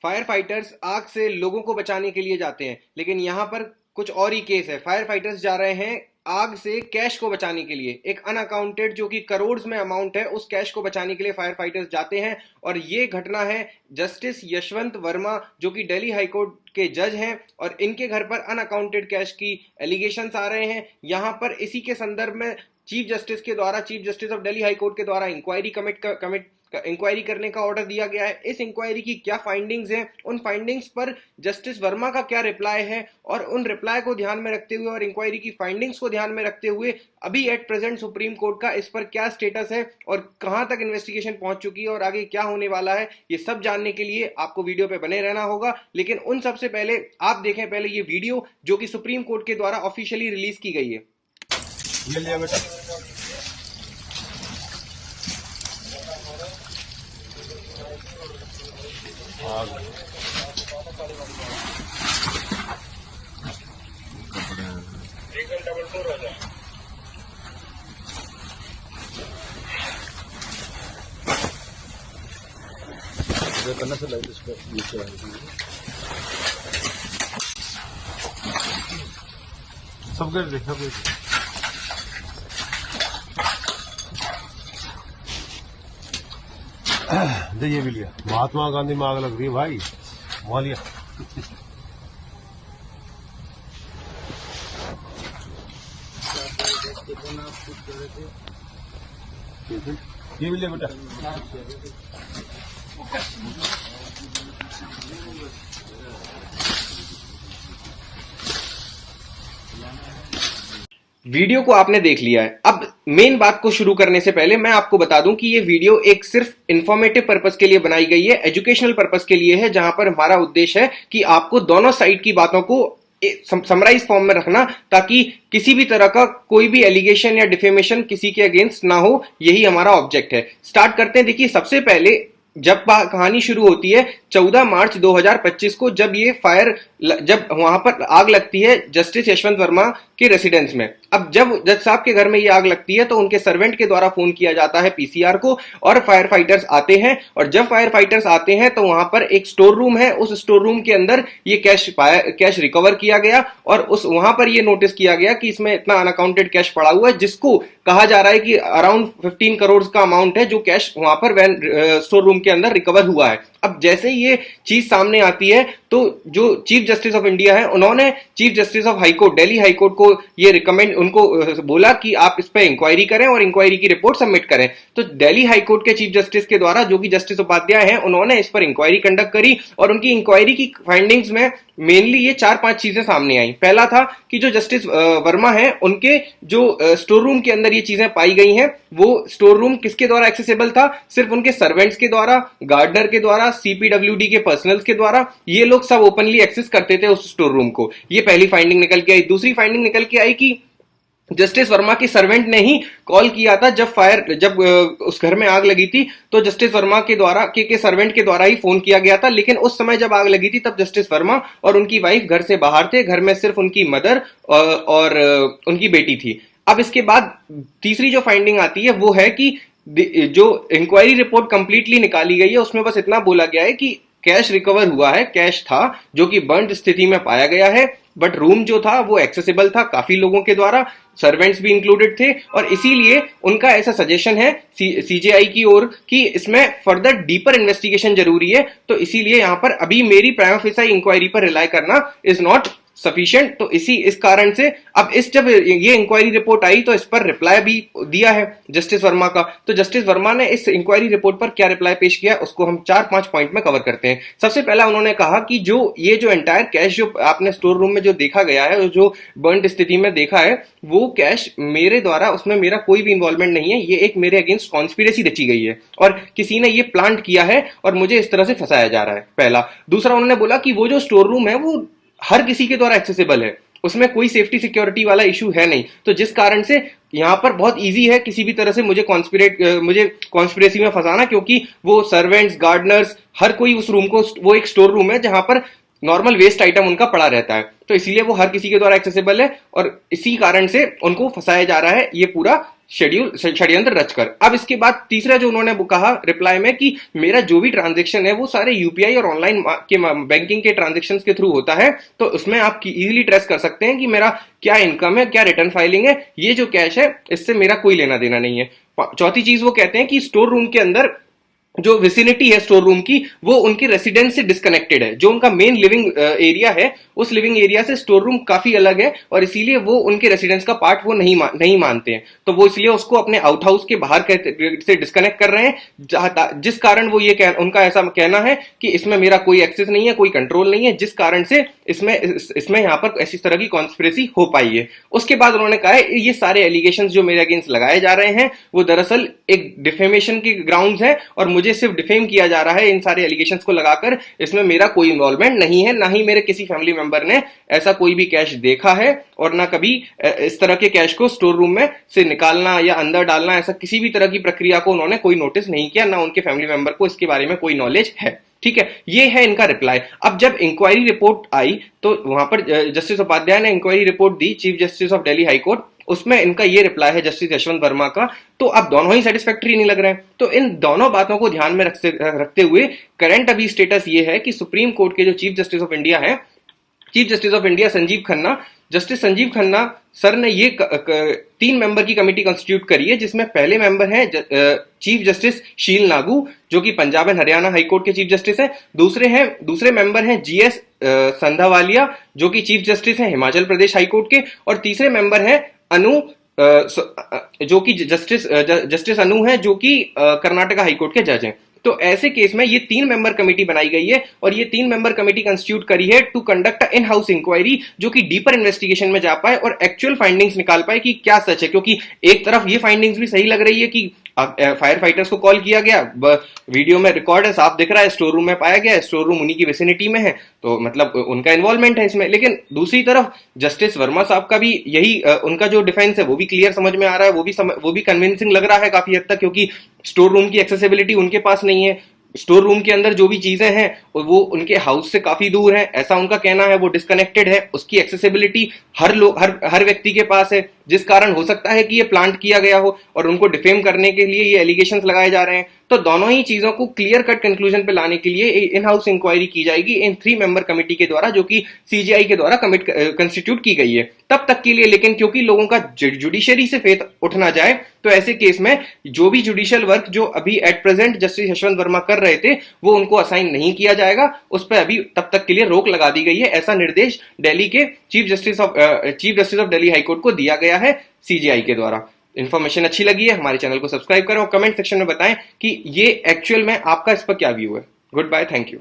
Fire fighters आग से लोगों को बचाने के लिए जाते हैं, लेकिन यहाँ पर कुछ और ही केस है। फायर फाइटर्स जा रहे हैं आग से कैश को बचाने के लिए, एक अनअकाउंटेड जो कि करोड़ में अमाउंट है, उस कैश को बचाने के लिए फायर फाइटर्स जाते हैं। और ये घटना है जस्टिस यशवंत वर्मा जो कि दिल्ली हाईकोर्ट के जज हैं, और इनके घर पर अनअकाउंटेड कैश की एलिगेशंस आ रहे हैं। यहाँ पर इसी के संदर्भ में chief justice of Delhi high court के द्वारा इंक्वायरी करने का ऑर्डर दिया गया है। इस इंक्वायरी की क्या फाइंडिंग्स हैं, उन फाइंडिंग्स पर जस्टिस वर्मा का क्या रिप्लाई है, और उन रिप्लाई को ध्यान में रखते हुए और इंक्वायरी की फाइंडिंग्स को ध्यान में रखते हुए अभी एट प्रेजेंट सुप्रीम कोर्ट का इस पर क्या स्टेटस है और कहां तक इन्वेस्टिगेशन पहुंच चुकी है और आगे क्या होने वाला है, ये सब जानने के लिए आपको वीडियो पे बने रहना होगा। लेकिन उन सबसे पहले आप देखें पहले ये वीडियो जो कि सुप्रीम कोर्ट के द्वारा ऑफिशियली रिलीज की गई है। ये लिया बेटा। करना से लाइट इसको नीचे सब कर देखा ये भी लिया। महात्मा गांधी में आग लग रही है भाई, वहां लिया। ये भी लिया बेटा। वीडियो को आपने देख लिया है। अब मेन बात को शुरू करने से पहले मैं आपको बता दूं कि ये वीडियो एक सिर्फ इंफॉर्मेटिव पर्पस के लिए बनाई गई है, एजुकेशनल पर्पस के लिए है, जहां पर हमारा उद्देश्य है कि आपको दोनों साइड की बातों को समराइज फॉर्म में रखना, ताकि किसी भी तरह का कोई भी एलिगेशन या डिफेमेशन किसी के अगेंस्ट ना हो। यही हमारा ऑब्जेक्ट है। स्टार्ट करते हैं। देखिए, सबसे पहले जब कहानी शुरू होती है 14 मार्च 2025 को, जब वहां पर आग लगती है जस्टिस यशवंत वर्मा के रेसिडेंस में। अब जब जज साहब के घर में ये आग लगती है तो उनके सर्वेंट के द्वारा फोन किया जाता है पीसीआर को, और फायर फाइटर्स आते हैं। और जब फायर फाइटर्स आते हैं तो वहां पर एक स्टोर रूम है, उस स्टोर रूम के अंदर ये कैश रिकवर किया गया, और वहां पर ये नोटिस किया गया कि इसमें इतना अनअकाउंटेड कैश पड़ा हुआ है, जिसको कहा जा रहा है कि अराउंड 15 करोड़ का अमाउंट है जो कैश वहां पर स्टोर रूम के अंदर रिकवर हुआ है। अब जैसे ये चीज सामने आती है तो जो चीफ जस्टिस ऑफ इंडिया है, उन्होंने chief justice of high court Delhi high court को ये उनको बोला कि आप इस पर इंक्वायरी करें और इंक्वायरी की रिपोर्ट सबमिट करें। तो दिल्ली हाईकोर्ट के चीफ जस्टिस के द्वारा, जो कि जस्टिस उपाध्याय हैं, उन्होंने इस पर इंक्वायरी कंडक्ट करी, और उनकी इंक्वायरी की फाइंडिंग्स में मेनली ये 4-5 चीजें सामने आई। पहला था कि जो जस्टिस वर्मा है, उनके जो स्टोर रूम के अंदर ये चीजें पाई गई हैं, वो स्टोर रूम किसके द्वारा एक्सेसिबल था? सिर्फ उनके सर्वेंट्स के द्वारा, गार्डनर के द्वारा, सीपीडब्ल्यूडी के पर्सनल्स के द्वारा। ये लोग सब ओपनली एक्सेस करते थे उस स्टोर रूम को। ये पहली फाइंडिंग निकल के आई। दूसरी फाइंडिंग निकल के आई कि जस्टिस वर्मा के सर्वेंट ने ही कॉल किया था जब उस घर में आग लगी थी, तो जस्टिस वर्मा के द्वारा के सर्वेंट के द्वारा ही फोन किया गया था। लेकिन उस समय जब आग लगी थी तब जस्टिस वर्मा और उनकी वाइफ घर से बाहर थे। घर में सिर्फ उनकी मदर और उनकी बेटी थी। अब इसके बाद तीसरी जो फाइंडिंग आती है वो है कि जो इंक्वायरी रिपोर्ट कंप्लीटली निकाली गई है, उसमें बस इतना बोला गया है कि कैश रिकवर हुआ है, कैश था जो कि बर्न्ड स्थिति में पाया गया है, बट रूम जो था वो एक्सेसिबल था काफी लोगों के द्वारा, सर्वेंट्स भी इंक्लूडेड थे, और इसीलिए उनका ऐसा सजेशन है सीजेआई की ओर कि इसमें फर्दर डीपर इन्वेस्टिगेशन जरूरी है। तो इसीलिए यहां पर अभी मेरी प्राइमा फेसी इंक्वायरी पर रिलाई करना इज नॉट सफिशिएंट। तो इस कारण से अब जब ये इंक्वायरी रिपोर्ट आई तो इस पर रिप्लाई भी दिया है जस्टिस वर्मा का। तो जस्टिस वर्मा ने इस इंक्वायरी रिपोर्ट पर क्या रिप्लाई पेश किया, उसको हम 4-5 पॉइंट में कवर करते हैं। सबसे पहला उन्होंने कहा कि ये जो एंटायर कैश जो आपने स्टोर रूम में जो देखा गया है, जो बर्न्ड स्थिति में देखा है, वो कैश मेरे द्वारा, उसमें मेरा कोई भी इन्वॉल्वमेंट नहीं है। ये एक मेरे अगेंस्ट कॉन्स्पिरेसी रची गई है और किसी ने ये प्लांट किया है और मुझे इस तरह से फंसाया जा रहा है, पहला। दूसरा, उन्होंने बोला कि वो जो स्टोर रूम है वो हर किसी के द्वारा एक्सेसिबल है, उसमें कोई सेफ्टी सिक्योरिटी वाला इशू है नहीं। तो जिस कारण से यहां पर बहुत इजी है किसी भी तरह से मुझे कॉन्स्पिरेसी में फंसाना, क्योंकि वो सर्वेंट्स, गार्डनर्स, हर कोई उस रूम को, वो एक स्टोर रूम है जहां पर नॉर्मल वेस्ट आइटम उनका पड़ा रहता है, तो इसीलिए वो हर किसी के द्वारा एक्सेसिबल है और इसी कारण से उनको फंसाया जा रहा है। ये पूरा षड्यंत्र रचकर। अब इसके बाद तीसरा जो उन्होंने कहा रिप्लाई में कि मेरा जो भी ट्रांजैक्शन है वो सारे यूपीआई और ऑनलाइन के बैंकिंग के ट्रांजैक्शंस के थ्रू होता है, तो उसमें आप इजीली ट्रेस कर सकते हैं कि मेरा क्या इनकम है, क्या रिटर्न फाइलिंग है, ये जो कैश है इससे मेरा कोई लेना देना नहीं है। चौथी चीज वो कहते हैं कि स्टोर रूम के अंदर जो विसिनिटी है स्टोर रूम की वो उनकी रेसिडेंस से डिस्कनेक्टेड है। जो उनका मेन लिविंग एरिया है उस लिविंग एरिया से स्टोर रूम काफी अलग है और इसीलिए वो उनके रेसिडेंस का पार्ट वो नहीं मानते हैं, तो वो इसलिए उसको अपने आउट हाउस के बाहर से डिस्कनेक्ट कर रहे हैं, जिस कारण वो ये उनका ऐसा कहना है कि इसमें मेरा कोई एक्सेस नहीं है, कोई कंट्रोल नहीं है, जिस कारण से इसमें यहाँ पर ऐसी तरह की कॉन्स्पिरेसी हो पाई है। उसके बाद उन्होंने कहा है ये सारे एलिगेशंस जो मेरे अगेंस्ट लगाए जा रहे हैं वो दरअसल एक डिफेमेशन के ग्राउंड्स है और मुझे सिर्फ डिफेम किया जा रहा है इन सारे एलिगेशंस को लगाकर, इसमें मेरा कोई इन्वॉल्वमेंट नहीं है, ना ही मेरे किसी फैमिली मेंबर ने ऐसा कोई भी कैश देखा है और ना कभी इस तरह के कैश को स्टोर रूम में से निकालना या अंदर डालना, ऐसा किसी भी तरह की प्रक्रिया को उन्होंने कोई नोटिस नहीं किया, ना उनके फैमिली मेंबर को इसके बारे में कोई नॉलेज है। ठीक है, ये है इनका रिप्लाई। अब जब इंक्वायरी रिपोर्ट आई तो वहां पर जस्टिस उपाध्याय ने इंक्वायरी रिपोर्ट दी, chief justice of Delhi high court, उसमें इनका ये रिप्लाई है जस्टिस यशवंत वर्मा का। तो अब दोनों ही सेटिस्फैक्टरी नहीं लग रहे हैं, तो इन दोनों बातों को ध्यान में रखते हुए करंट अभी स्टेटस ये है कि सुप्रीम कोर्ट के जो चीफ जस्टिस ऑफ इंडिया है, chief justice of India Sanjeev Khanna, justice Sanjeev Khanna sir ने ये 3 मेंबर की कमेटी कॉन्स्टिट्यूट करी है, जिसमें पहले मेंबर है चीफ जस्टिस शील नागू जो कि Punjab and Haryana high court के चीफ जस्टिस हैं, दूसरे मेंबर हैं जीएस संधावालिया जो कि चीफ जस्टिस हैं हिमाचल प्रदेश हाई कोर्ट के, और तीसरे मेंबर हैं अनु जो कि जस्टिस अनु है जो कि कर्नाटका हाई कोर्ट के जज हैं। तो ऐसे केस में ये 3 मेंबर कमेटी बनाई गई है और ये 3 मेंबर कमेटी कंस्टिट्यूट करी है to conduct in house inquiry, जो कि डीपर इन्वेस्टिगेशन में जा पाए और एक्चुअल फाइंडिंग्स निकाल पाए कि क्या सच है। क्योंकि एक तरफ ये फाइंडिंग्स भी सही लग रही है कि फायर फाइटर्स को कॉल किया गया, वीडियो में रिकॉर्ड है, साफ दिख रहा है, स्टोर रूम में पाया गया है, स्टोर रूम उन्हीं की विसिनिटी में है, तो मतलब उनका इन्वॉल्वमेंट है इसमें। लेकिन दूसरी तरफ जस्टिस वर्मा साहब का भी यही उनका जो डिफेंस है वो भी क्लियर समझ में आ रहा है, वो भी कन्विंसिंग लग रहा है काफी हद तक, क्योंकि स्टोर रूम की एक्सेसिबिलिटी उनके पास नहीं है, स्टोर रूम के अंदर जो भी चीजें हैं वो उनके हाउस से काफी दूर है, ऐसा उनका कहना है, वो डिस्कनेक्टेड है, उसकी एक्सेसिबिलिटी हर व्यक्ति के पास है, जिस कारण हो सकता है कि ये प्लांट किया गया हो और उनको डिफेम करने के लिए ये एलिगेशंस लगाए जा रहे हैं। तो दोनों ही चीजों को क्लियर कट कंक्लूजन पे लाने के लिए इन हाउस इंक्वायरी की जाएगी इन 3 मेंबर कमेटी के द्वारा, जो कि सीजीआई के द्वारा कंस्टिट्यूट की गई है तब तक के लिए। लेकिन क्योंकि लोगों का जुडिशरी से फेथ उठ ना जाए, तो ऐसे केस में जो भी जुडिशियल वर्क जो अभी at present justice Yashwant Verma कर रहे थे वो उनको असाइन नहीं किया जाएगा, उस पर अभी तब तक के लिए रोक लगा दी गई है। ऐसा निर्देश दिल्ली के chief justice of Delhi high court को दिया गया है सीजीआई के द्वारा। इन्फॉर्मेशन अच्छी लगी है, हमारे चैनल को सब्सक्राइब करें और कमेंट सेक्शन में बताएं कि ये एक्चुअल में आपका इस पर क्या व्यू है। Good bye, thank you.